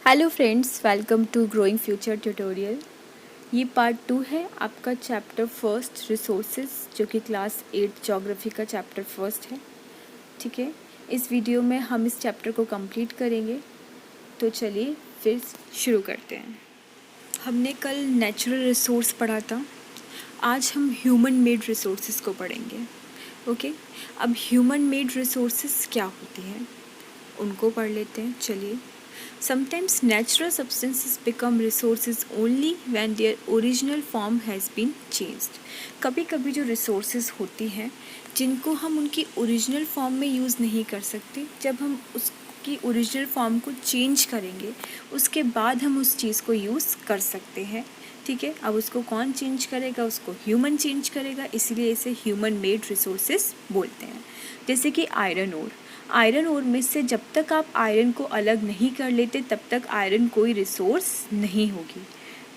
Hello friends, welcome to growing future tutorial. ये part 2 है आपका चैप्टर फर्स्ट रिसोर्सेज, जो कि क्लास 8 ज्योग्राफी का चैप्टर फर्स्ट है। ठीक है, इस वीडियो में हम इस चैप्टर को कंप्लीट करेंगे। तो चलिए फिर शुरू करते हैं। हमने कल नेचुरल रिसोर्स पढ़ा था, आज हम ह्यूमन मेड रिसोर्सेज को पढ़ेंगे। ओके, अब ह्यूमन मेड रिसोर्सेज क्या होती हैं उनको पढ़ लेते हैं। चलिए, sometimes natural substances become resources only when their original form has been changed। कभी कभी जो resources होती हैं जिनको हम उनकी ओरिजिनल फॉर्म में यूज़ नहीं कर सकते, जब हम उसकी ओरिजिनल फॉर्म को चेंज करेंगे उसके बाद हम उस चीज़ को यूज़ कर सकते हैं। ठीक है, अब उसको कौन चेंज करेगा? उसको ह्यूमन चेंज करेगा, इसीलिए इसे ह्यूमन मेड रिसोर्सेज बोलते हैं। जैसे कि आयरन ओर में से जब तक आप आयरन को अलग नहीं कर लेते तब तक आयरन कोई रिसोर्स नहीं होगी।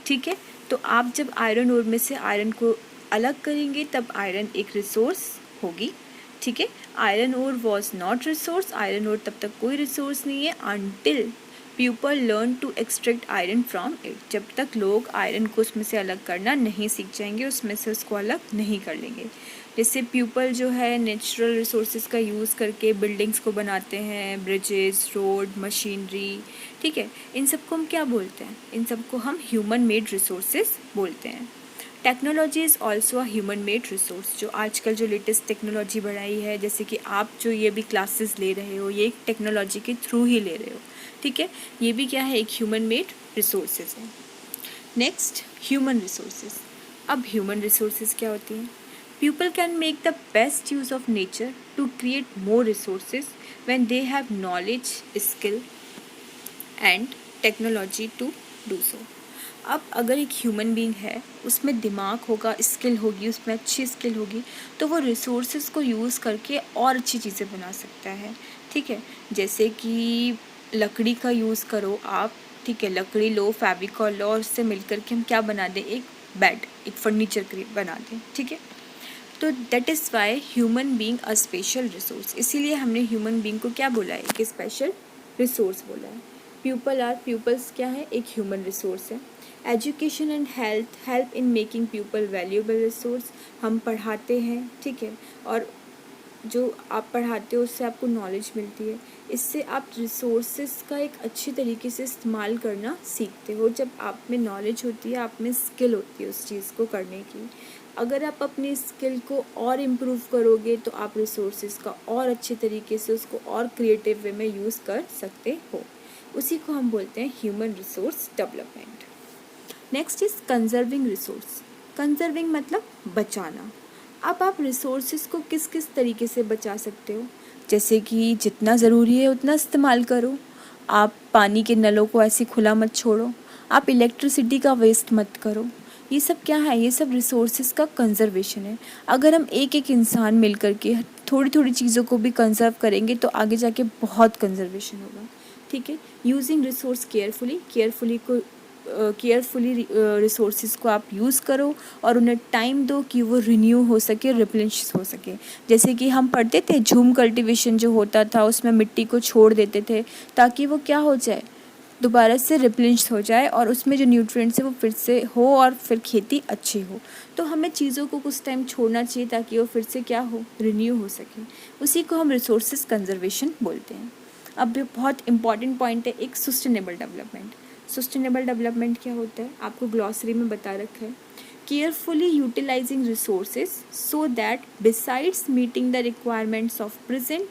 ठीक है, तो आप जब आयरन ओर में से आयरन को अलग करेंगे तब आयरन एक रिसोर्स होगी। ठीक है, iron ore was not resource, iron ore तब तक कोई रिसोर्स नहीं है until people learn to extract iron from it. जब तक लोग आयरन को उसमें से अलग करना नहीं सीख जाएंगे, उसमें से उसको अलग नहीं कर लेंगे। जैसे पीपल जो है नेचुरल रिसोर्सेज का यूज़ करके बिल्डिंग्स को बनाते हैं, ब्रिजेस, रोड, मशीनरी। ठीक है, इन सबको हम क्या बोलते हैं? इन सबको हम ह्यूमन मेड रिसोर्सेज बोलते हैं। Technology is also a human made resource. जो आजकल जो लेटेस्ट टेक्नोलॉजी बढ़ाई है, जैसे कि आप जो ये भी क्लासेस ले रहे हो, ये एक टेक्नोलॉजी के थ्रू ही ले रहे हो। ठीक है, ये भी क्या है? एक ह्यूमन मेड रिसोर्सेज है। Next, human resources. अब ह्यूमन रिसोर्सेज क्या होती हैं? People can make the best use of nature to create more resources when they have knowledge, skill and technology to do so। अब अगर एक ह्यूमन बीइंग है, उसमें दिमाग होगा, स्किल होगी, उसमें अच्छी स्किल होगी, तो वो रिसोर्सेज को यूज़ करके और अच्छी चीज़ें बना सकता है। ठीक है, जैसे कि लकड़ी का यूज़ करो आप। ठीक है, लकड़ी लो, फेविकॉल लो और उससे मिलकर के हम क्या बना दें? एक बेड, एक फर्नीचर बना दें। ठीक है, तो that is why human being a special resource. इसीलिए हमने ह्यूमन बीइंग को क्या बोला है? कि स्पेशल रिसोर्स बोला है। प्यूपल्स क्या है? एक ह्यूमन रिसोर्स है। Education and help in making people valuable resource. हम पढ़ाते हैं, ठीक है, और जो आप पढ़ाते हो उससे आपको नॉलेज मिलती है। इससे आप रिसोर्सेज का एक अच्छी तरीके से इस्तेमाल करना सीखते हो। जब आप में नॉलेज होती है, आप में स्किल होती है उस चीज़ को करने की। अगर आप अपनी स्किल को और इम्प्रूव करोगे तो आप रिसोर्सेज का और अच्छे तरीके से उसको और क्रिएटिव वे में यूज़ कर सकते हो। उसी को हम बोलते हैं human resource development. Next is conserving resource. Conserving मतलब बचाना। अब आप रिसोर्सेज को किस किस तरीके से बचा सकते हो? जैसे कि जितना ज़रूरी है उतना इस्तेमाल करो। आप पानी के नलों को ऐसे खुला मत छोड़ो। आप इलेक्ट्रिसिटी का वेस्ट मत करो। ये सब क्या है? ये सब रिसोर्सेज का कंजर्वेशन है। अगर हम एक एक इंसान मिल कर के थोड़ी थोड़ी चीज़ों को भी कंजर्व करेंगे तो आगे जाके बहुत कंजर्वेशन होगा। ठीक है, यूजिंग रिसोर्स केयरफुली रिसोर्सेज को आप यूज़ करो और उन्हें टाइम दो कि वो रिन्यू हो सके, रिप्लेनिश हो सके। जैसे कि हम पढ़ते थे झूम कल्टीवेशन जो होता था, उसमें मिट्टी को छोड़ देते थे ताकि वो क्या हो जाए, दोबारा से रिप्लेनिश हो जाए और उसमें जो न्यूट्रिएंट्स है वो फिर से हो और फिर खेती अच्छी हो। तो हमें चीज़ों को कुछ टाइम छोड़ना चाहिए ताकि वो फिर से क्या हो, रिन्यू हो सके। उसी को हम रिसोर्सेज कंजर्वेशन बोलते हैं। अब बहुत इंपॉर्टेंट पॉइंट है एक सस्टेनेबल डेवलपमेंट। सस्टेनेबल डेवलपमेंट क्या होता है? आपको ग्लॉसरी में बता रखा है। Carefully utilising resources so that besides meeting the requirements of present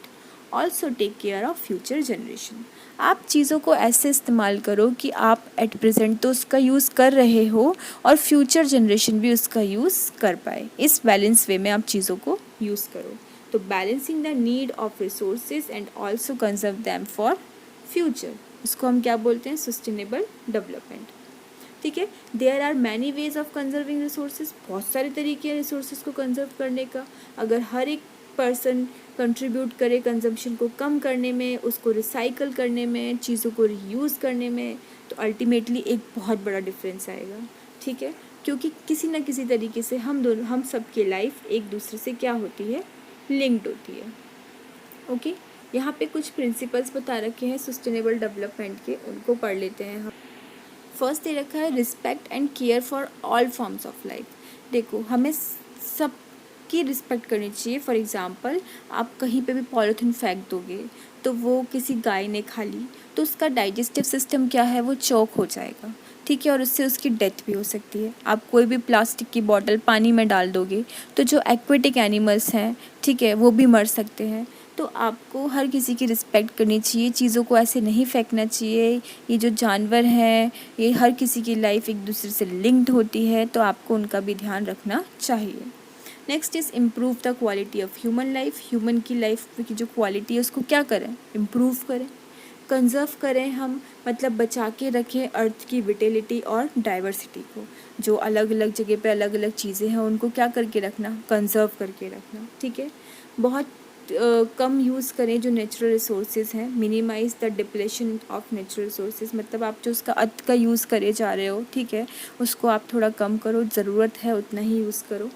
also take care of future generation. आप चीज़ों को ऐसे इस्तेमाल करो कि आप एट प्रेजेंट तो उसका यूज़ कर रहे हो और फ्यूचर जनरेशन भी उसका यूज़ कर पाए। इस बैलेंस वे में आप चीज़ों को यूज़ करो। तो balancing the need of resources and also conserve them for future, इसको हम क्या बोलते हैं? Sustainable development. ठीक है, there are many ways of conserving resources. बहुत सारे तरीके हैं रिसोर्सेज को कंजर्व करने का। अगर हर एक पर्सन कंट्रीब्यूट करे कंजम्पशन को कम करने में, उसको रिसाइकल करने में, चीज़ों को रीयूज़ करने में, तो अल्टीमेटली एक बहुत बड़ा डिफरेंस आएगा। ठीक है, क्योंकि किसी न किसी तरीके से हम सब की लाइफ एक दूसरे से क्या होती है? लिंक्ड होती है। ओके, यहाँ पे कुछ प्रिंसिपल्स बता रखे हैं सस्टेनेबल डेवलपमेंट के, उनको पढ़ लेते हैं हम। फर्स्ट दे रखा है respect and care for all forms of life. देखो हमें सबकी रिस्पेक्ट करनी चाहिए। फॉर एग्जांपल आप कहीं पे भी पॉलीथीन फेंक दोगे तो वो किसी गाय ने खा ली तो उसका डाइजेस्टिव सिस्टम क्या है, वो चौक हो जाएगा, ठीक है, और उससे उसकी डेथ भी हो सकती है। आप कोई भी प्लास्टिक की बॉटल पानी में डाल दोगे तो जो एक्वेटिक एनिमल्स हैं, ठीक है, वो भी मर सकते हैं। तो आपको हर किसी की रिस्पेक्ट करनी चाहिए, चीज़ों को ऐसे नहीं फेंकना चाहिए। ये जो जानवर हैं ये हर किसी की लाइफ एक दूसरे से लिंक्ड होती है, तो आपको उनका भी ध्यान रखना चाहिए। Next is improve the quality of human life. Human की लाइफ की जो क्वालिटी है उसको क्या करें, इम्प्रूव करें। कंजर्व करें हम, मतलब बचा के रखें अर्थ की विटेलिटी और डाइवर्सिटी को। जो अलग अलग जगह पे अलग अलग चीज़ें हैं उनको क्या करके रखना, कंजर्व करके रखना, ठीक है। बहुत कम यूज़ करें जो नेचुरल रिसोर्सेज हैं। Minimise the depletion of natural resources, मतलब आप जो उसका अत का यूज़ करे जा रहे हो, ठीक है, उसको आप थोड़ा कम करो, ज़रूरत है उतना ही यूज़ करो।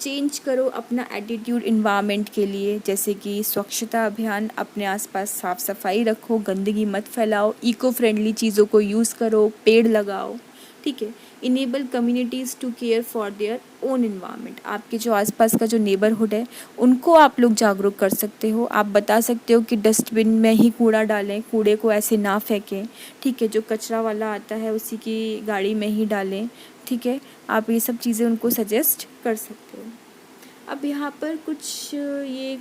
चेंज करो अपना एटीट्यूड इन्वायरमेंट के लिए, जैसे कि स्वच्छता अभियान, अपने आसपास साफ़ सफाई रखो, गंदगी मत फैलाओ, इको फ्रेंडली चीज़ों को यूज़ करो, पेड़ लगाओ, ठीक है। Enable communities to care for their own environment. आपके जो आसपास का जो नेबरहुड है उनको आप लोग जागरूक कर सकते हो। आप बता सकते हो कि डस्टबिन में ही कूड़ा डालें, कूड़े को ऐसे ना फेंकें, ठीक है, जो कचरा वाला आता है उसी की गाड़ी में ही डालें, ठीक है। आप ये सब चीज़ें उनको सजेस्ट कर सकते हो। अब यहाँ पर कुछ ये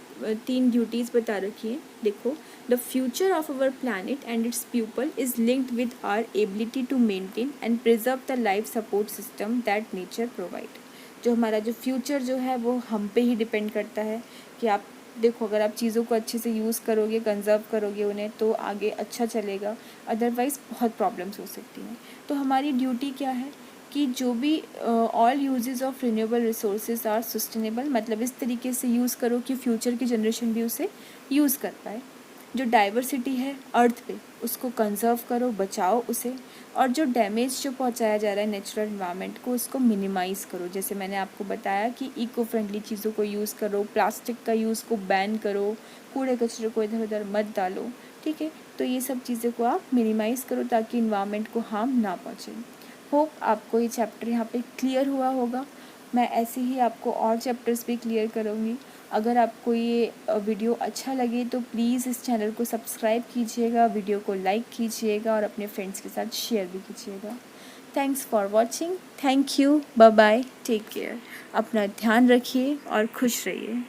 3 ड्यूटीज़ बता रखी हैं। देखो, the future of our planet and its people is linked with our ability to maintain and preserve the life support system that nature provide. जो हमारा जो फ्यूचर जो है वो हम पे ही डिपेंड करता है कि आप देखो, अगर आप चीज़ों को अच्छे से यूज़ करोगे, कंजर्व करोगे उन्हें, तो आगे अच्छा चलेगा, अदरवाइज़ बहुत प्रॉब्लम्स हो सकती हैं। तो हमारी ड्यूटी क्या है कि जो भी all uses of renewable resources are sustainable, मतलब इस तरीके से यूज़ करो कि फ्यूचर की जनरेशन भी उसे यूज़ कर पाए। जो डाइवर्सिटी है अर्थ पे उसको कंजर्व करो, बचाओ उसे, और जो डैमेज जो पहुंचाया जा रहा है नेचुरल इन्वायरमेंट को उसको मिनिमाइज़ करो। जैसे मैंने आपको बताया कि इको फ्रेंडली चीज़ों को यूज़ करो, प्लास्टिक का यूज़ को बैन करो, कूड़े कचरे को इधर उधर मत डालो, ठीक है। तो ये सब चीज़ों को आप मिनिमाइज़ करो ताकि इन्वायरमेंट को हार्म ना पहुँचे। होप आपको ये चैप्टर यहाँ पे क्लियर हुआ होगा। मैं ऐसे ही आपको और चैप्टर्स भी क्लियर करूँगी। अगर आपको ये वीडियो अच्छा लगे तो प्लीज़ इस चैनल को सब्सक्राइब कीजिएगा, वीडियो को लाइक कीजिएगा और अपने फ्रेंड्स के साथ शेयर भी कीजिएगा। Thanks for watching, thank you, bye bye, take care. अपना ध्यान रखिए और खुश रहिए।